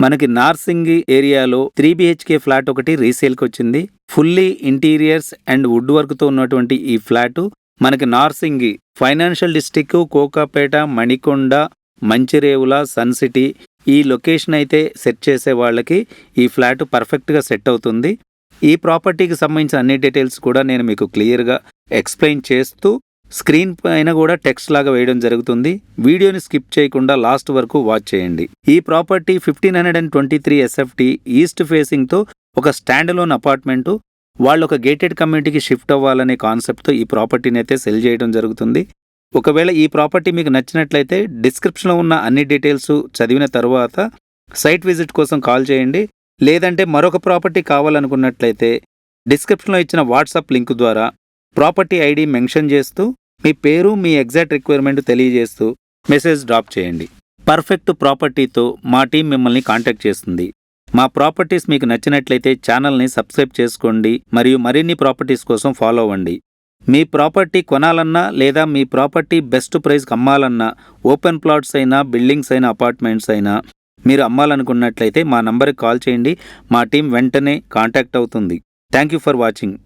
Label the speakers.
Speaker 1: మనకి నార్సింగి ఏరియాలో 3 BHK flat ఒకటి రీసేల్కి వచ్చింది. ఫుల్లీ ఇంటీరియర్స్ అండ్ వుడ్ వర్క్తో ఉన్నటువంటి ఈ ఫ్లాటు మనకి Narsingi financial district, Kokapet, Manikonda, Manchirevula, sun city ఈ లొకేషన్ అయితే సెట్ చేసే వాళ్ళకి ఈ ఫ్లాట్ పర్ఫెక్ట్గా సెట్ అవుతుంది. ఈ ప్రాపర్టీకి సంబంధించిన అన్ని డీటెయిల్స్ కూడా నేను మీకు క్లియర్గా ఎక్స్ప్లెయిన్ చేస్తూ స్క్రీన్ పైన కూడా టెక్స్ట్ లాగా వేయడం జరుగుతుంది. వీడియోని స్కిప్ చేయకుండా లాస్ట్ వరకు వాచ్ చేయండి. ఈ ప్రాపర్టీ 1523 SFT ఈస్ట్ ఫేసింగ్తో ఒక స్టాండ్ అలోన్ అపార్ట్మెంటు. వాళ్ళు ఒక గేటెడ్ కమ్యూనిటీకి షిఫ్ట్ అవ్వాలనే కాన్సెప్ట్తో ఈ ప్రాపర్టీని అయితే సెల్ చేయడం జరుగుతుంది. ఒకవేళ ఈ ప్రాపర్టీ మీకు నచ్చినట్లయితే డిస్క్రిప్షన్లో ఉన్న అన్ని డీటెయిల్స్ చదివిన తర్వాత సైట్ విజిట్ కోసం కాల్ చేయండి. లేదంటే మరొక ప్రాపర్టీ కావాలనుకున్నట్లయితే డిస్క్రిప్షన్లో ఇచ్చిన వాట్సాప్ లింక్ ద్వారా ప్రాపర్టీ ఐడి మెన్షన్ చేస్తూ మీ పేరు, మీ ఎగ్జాక్ట్ రిక్వైర్మెంట్ తెలియజేస్తూ మెసేజ్ డ్రాప్ చేయండి. పర్ఫెక్ట్ ప్రాపర్టీతో మా టీం మిమ్మల్ని కాంటాక్ట్ చేస్తుంది. మా ప్రాపర్టీస్ మీకు నచ్చినట్లయితే ఛానల్ని సబ్స్క్రైబ్ చేసుకోండి మరియు మరిన్ని ప్రాపర్టీస్ కోసం ఫాలో అవ్వండి. మీ ప్రాపర్టీ కొనాలన్నా లేదా మీ ప్రాపర్టీ బెస్ట్ ప్రైస్కి అమ్మాలన్నా, ఓపెన్ ప్లాట్స్ అయినా, బిల్డింగ్స్ అయినా, అపార్ట్మెంట్స్ అయినా మీరు అమ్మాలనుకున్నట్లయితే మా నంబర్కి కాల్ చేయండి. మా టీం వెంటనే కాంటాక్ట్ అవుతుంది. Thank you for watching.